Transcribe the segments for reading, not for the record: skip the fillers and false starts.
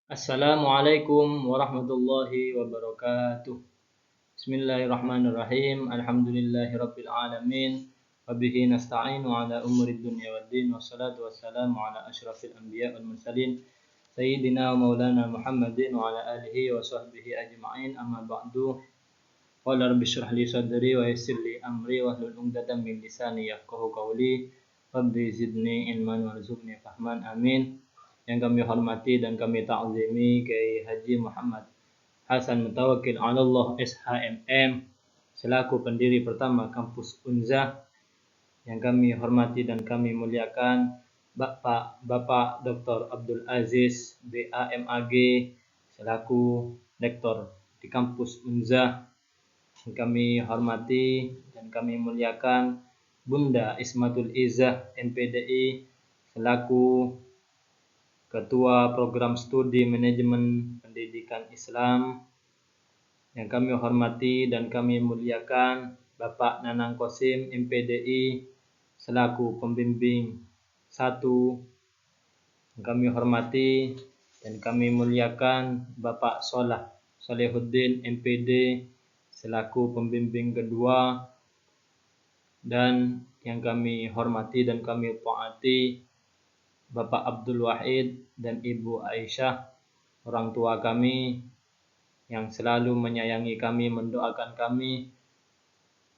Assalamualaikum warahmatullahi wabarakatuh. Bismillahirrahmanirrahim. Alhamdulillahirabbil alamin. Wabihi nasta'inu ala umuri dunya waddin. Wassalatu wassalamu ala asyrafil anbiya wal mursalin. Sayyidina wa maulana Muhammadin wa ala alihi wa sahbihi ajma'in. Amma ba'du. Qala rabbi shrah li sadri wa yassir li amri wahlul 'uqdatam min lisani yafqahu qawli. Rabbi zidni ilman warzuqni fahman. Amin. Yang kami hormati dan kami ta'zimi Kiai Haji Muhammad Hasan Mutawakkil Allah SHMM selaku pendiri pertama kampus Unzah. Yang kami hormati dan kami muliakan Bapak Dr. Abdul Aziz BAMAG selaku rektor di kampus Unzah. Yang kami hormati dan kami muliakan Bunda Ismatul Izzah MPDI selaku Ketua Program Studi Manajemen Pendidikan Islam. Yang kami hormati dan kami muliakan Bapak Nanang Kosim MPDI selaku pembimbing 1. Yang kami hormati dan kami muliakan Bapak Solehuddin MPD selaku pembimbing 2. Dan yang kami hormati dan kami taati Bapak Abdul Wahid dan Ibu Aisyah, orang tua kami yang selalu menyayangi kami, mendoakan kami,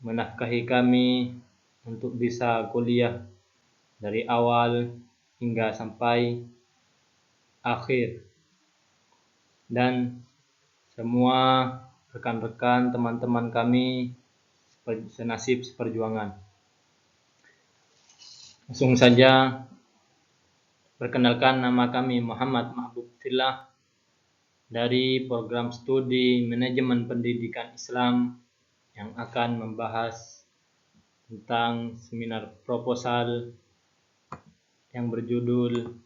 menafkahi kami untuk bisa kuliah dari awal hingga sampai akhir. Dan semua rekan-rekan, teman-teman kami senasib seperjuangan. Langsung saja, perkenalkan, nama kami Muhammad Mahbub Fillah dari program studi Manajemen Pendidikan Islam yang akan membahas tentang seminar proposal yang berjudul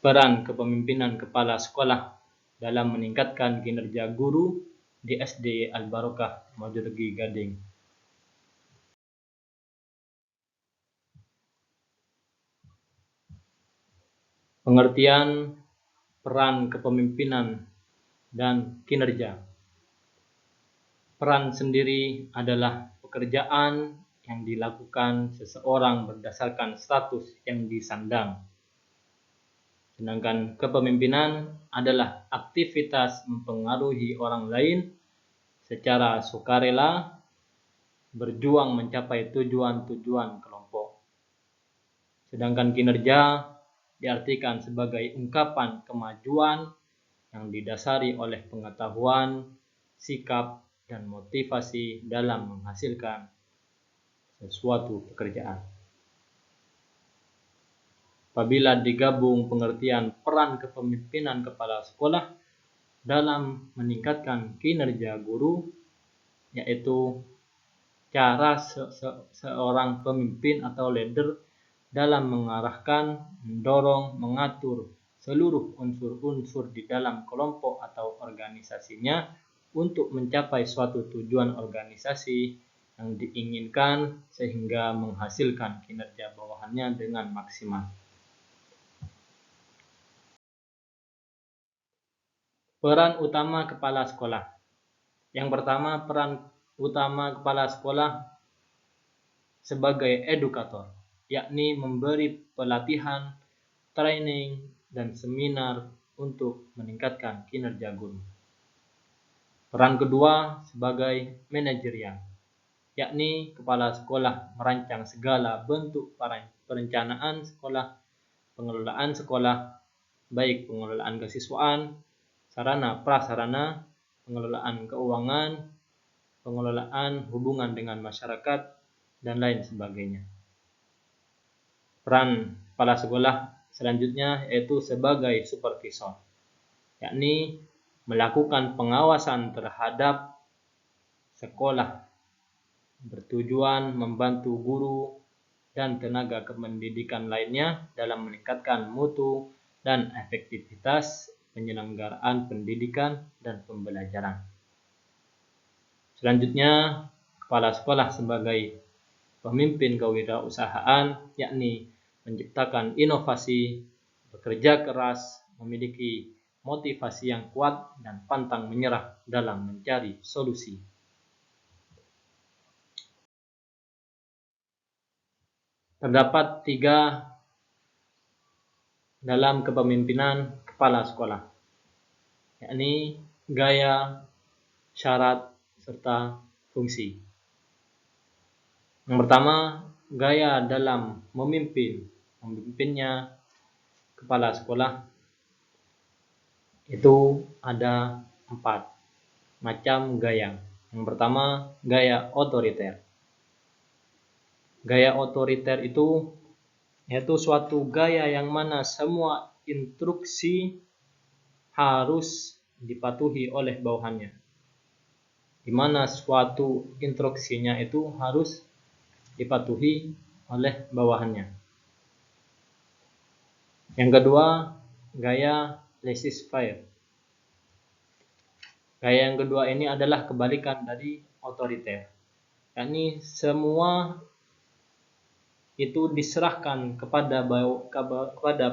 Peran Kepemimpinan Kepala Sekolah dalam Meningkatkan Kinerja Guru di SD Al-Barokah, Mojokerto, Gading. Pengertian peran kepemimpinan dan kinerja. Peran sendiri adalah pekerjaan yang dilakukan seseorang berdasarkan status yang disandang. Sedangkan kepemimpinan adalah aktivitas mempengaruhi orang lain secara sukarela, berjuang mencapai tujuan-tujuan kelompok. Sedangkan kinerja diartikan sebagai ungkapan kemajuan yang didasari oleh pengetahuan, sikap, dan motivasi dalam menghasilkan sesuatu pekerjaan. Apabila digabung pengertian peran kepemimpinan kepala sekolah dalam meningkatkan kinerja guru, yaitu cara seorang pemimpin atau leader dalam mengarahkan, mendorong, mengatur seluruh unsur-unsur di dalam kelompok atau organisasinya untuk mencapai suatu tujuan organisasi yang diinginkan sehingga menghasilkan kinerja bawahannya dengan maksimal. Peran utama kepala sekolah. Yang pertama, peran utama kepala sekolah sebagai edukator, yakni memberi pelatihan, training, dan seminar untuk meningkatkan kinerja guru. Peran kedua sebagai manajerial, yakni kepala sekolah merancang segala bentuk perencanaan sekolah, pengelolaan sekolah, baik pengelolaan kesiswaan, sarana prasarana, pengelolaan keuangan, pengelolaan hubungan dengan masyarakat, dan lain sebagainya. Peran kepala sekolah selanjutnya yaitu sebagai supervisor, yakni melakukan pengawasan terhadap sekolah bertujuan membantu guru dan tenaga kependidikan lainnya dalam meningkatkan mutu dan efektivitas penyelenggaraan pendidikan dan pembelajaran. Selanjutnya, kepala sekolah sebagai pemimpin kewirausahaan, yakni menciptakan inovasi, bekerja keras, memiliki motivasi yang kuat, dan pantang menyerah dalam mencari solusi. Terdapat 3 dalam kepemimpinan kepala sekolah, yakni gaya, syarat, serta fungsi. Yang pertama, gaya dalam memimpinnya kepala sekolah itu ada 4 macam gaya. Yang pertama, gaya otoriter. Gaya otoriter itu yaitu suatu gaya yang mana semua instruksi harus dipatuhi oleh bawahannya, di mana suatu instruksinya itu harus dipatuhi oleh bawahannya. Yang kedua, gaya laissez-faire. Gaya yang kedua ini adalah kebalikan dari otoriter, yakni semua itu diserahkan kepada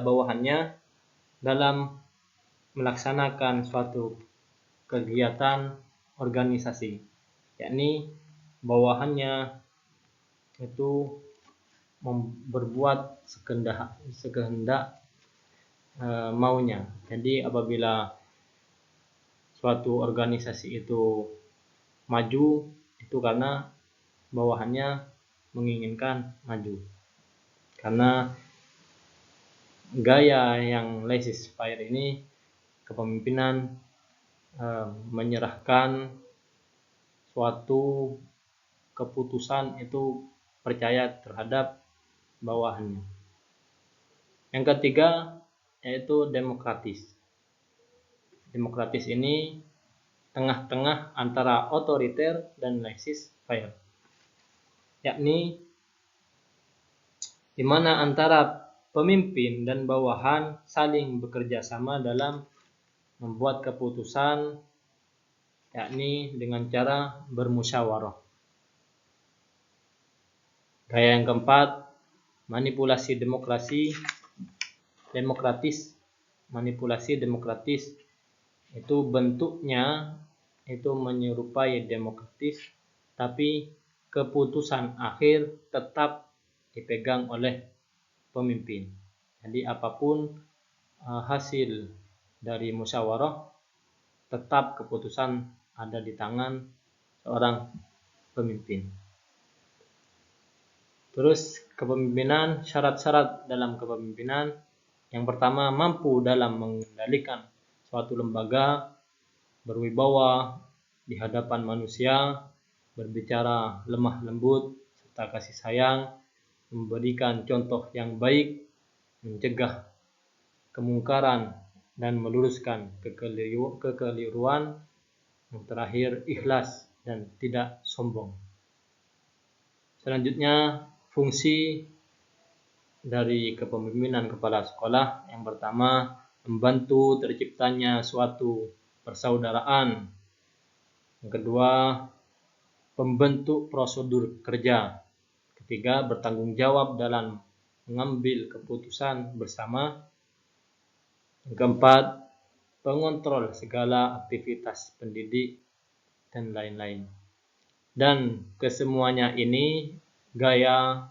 bawahannya dalam melaksanakan suatu kegiatan organisasi, yakni bawahannya itu berbuat sekehendak maunya. Jadi apabila suatu organisasi itu maju, itu karena bawahannya menginginkan maju. Karena gaya yang laissez-faire ini, kepemimpinan menyerahkan suatu keputusan itu percaya terhadap bawahannya. Yang ketiga yaitu demokratis. Demokratis ini tengah-tengah antara otoriter dan laissez-faire, yakni di mana antara pemimpin dan bawahan saling bekerja sama dalam membuat keputusan, yakni dengan cara bermusyawarah. Gaya yang keempat, manipulasi demokratis. Manipulasi demokratis itu bentuknya itu menyerupai demokratis, tapi keputusan akhir tetap dipegang oleh pemimpin. Jadi apapun hasil dari musyawarah, tetap keputusan ada di tangan seorang pemimpin. Terus kepemimpinan, syarat-syarat dalam kepemimpinan. Yang pertama, mampu dalam mengendalikan suatu lembaga, berwibawa di hadapan manusia, berbicara lemah lembut serta kasih sayang, memberikan contoh yang baik, mencegah kemungkaran dan meluruskan kekeliruan. Yang terakhir, ikhlas dan tidak sombong. Selanjutnya, fungsi dari kepemimpinan kepala sekolah. Yang pertama, membantu terciptanya suatu persaudaraan. Yang kedua, pembentuk prosedur kerja. Ketiga, bertanggung jawab dalam mengambil keputusan bersama. Yang keempat, pengontrol segala aktivitas pendidik dan lain-lain. Dan kesemuanya ini gaya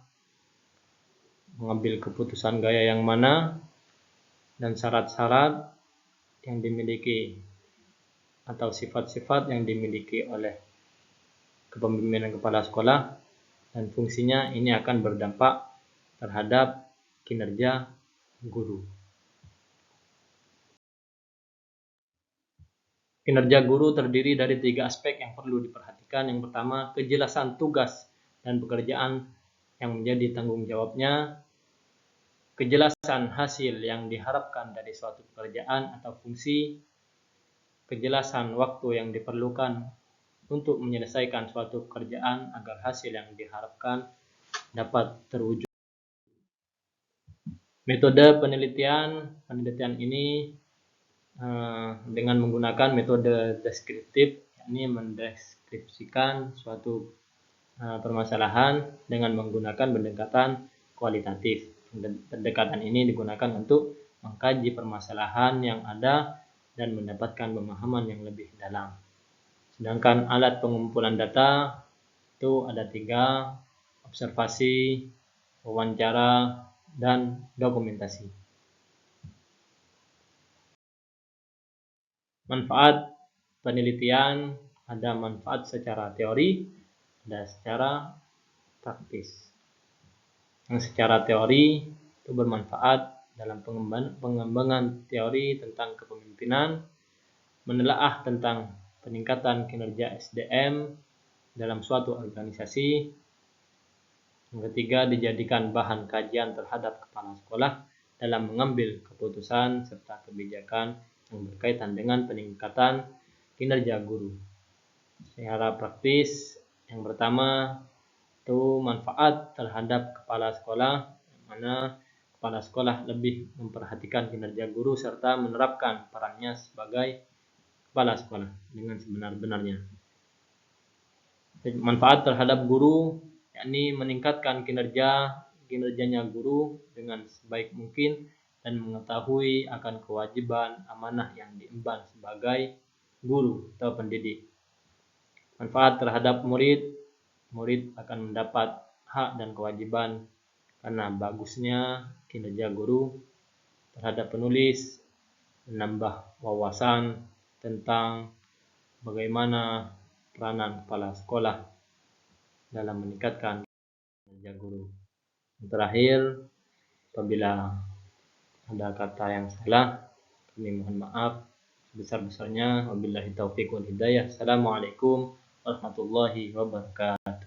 mengambil keputusan gaya yang mana dan syarat-syarat yang dimiliki atau sifat-sifat yang dimiliki oleh kepemimpinan kepala sekolah, dan fungsinya ini akan berdampak terhadap kinerja guru. Kinerja guru terdiri dari 3 aspek yang perlu diperhatikan. Yang pertama, kejelasan tugas dan pekerjaan yang menjadi tanggung jawabnya, kejelasan hasil yang diharapkan dari suatu pekerjaan atau fungsi, kejelasan waktu yang diperlukan untuk menyelesaikan suatu pekerjaan agar hasil yang diharapkan dapat terwujud. Metode penelitian ini dengan menggunakan metode deskriptif, yakni mendeskripsikan suatu permasalahan dengan menggunakan pendekatan kualitatif. Pendekatan ini digunakan untuk mengkaji permasalahan yang ada dan mendapatkan pemahaman yang lebih dalam. Sedangkan alat pengumpulan data itu ada 3: observasi, wawancara, dan dokumentasi. Manfaat penelitian, ada manfaat secara teori, ada secara praktis. Yang secara teori itu bermanfaat dalam pengembangan teori tentang kepemimpinan, menelaah tentang peningkatan kinerja SDM dalam suatu organisasi. Yang ketiga, dijadikan bahan kajian terhadap kepala sekolah dalam mengambil keputusan serta kebijakan yang berkaitan dengan peningkatan kinerja guru. Secara praktis, yang pertama itu manfaat terhadap kepala sekolah, yang mana kepala sekolah lebih memperhatikan kinerja guru serta menerapkan perannya sebagai kepala sekolah dengan sebenar-benarnya. Manfaat terhadap guru, yakni meningkatkan kinerjanya guru dengan sebaik mungkin dan mengetahui akan kewajiban amanah yang diemban sebagai guru atau pendidik. Manfaat terhadap murid akan mendapat hak dan kewajiban karena bagusnya kinerja guru terhadap penulis, menambah wawasan tentang bagaimana peranan kepala sekolah dalam meningkatkan kinerja guru. Yang terakhir, apabila ada kata yang salah, kami mohon maaf sebesar-besarnya. Wabillahi taufiq wal hidayah. Assalamualaikum warahmatullahi wabarakatuh.